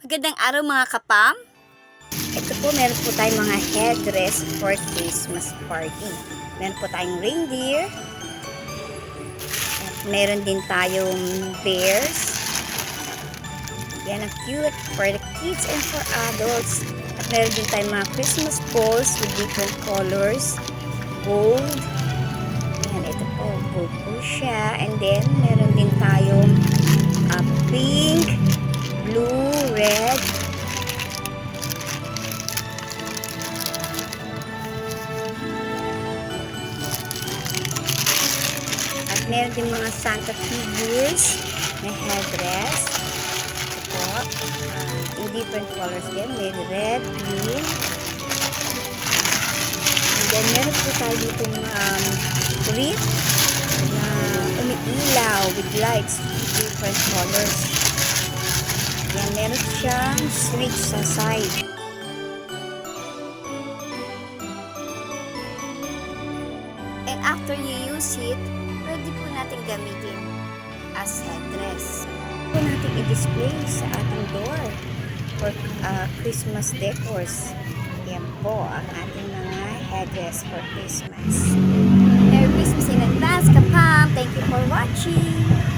Magandang araw mga kapam. Ito po, meron po tayong mga headdress for Christmas party. Meron po tayong reindeer. At meron din tayong bears. Yan ang cute for the kids and for adults. At meron din tayong mga Christmas balls with different colors. Gold. Yan, ito po, gold po siya. And then, meron din tayong pink, blue, red. At meron din mga Santa figures na headdress. Ito po, in different colors din. May red, blue. And then meron po tayo dito wreath na umiilaw with lights different colors. Yan, meron siyang switch sa side. And after you use it, pwede po natin gamitin as headdress. Pwede po natin i-display sa ating door for Christmas decors. Yan po ang ating mga headdress for Christmas. Merry Christmas in advance, kapam! Thank you for watching!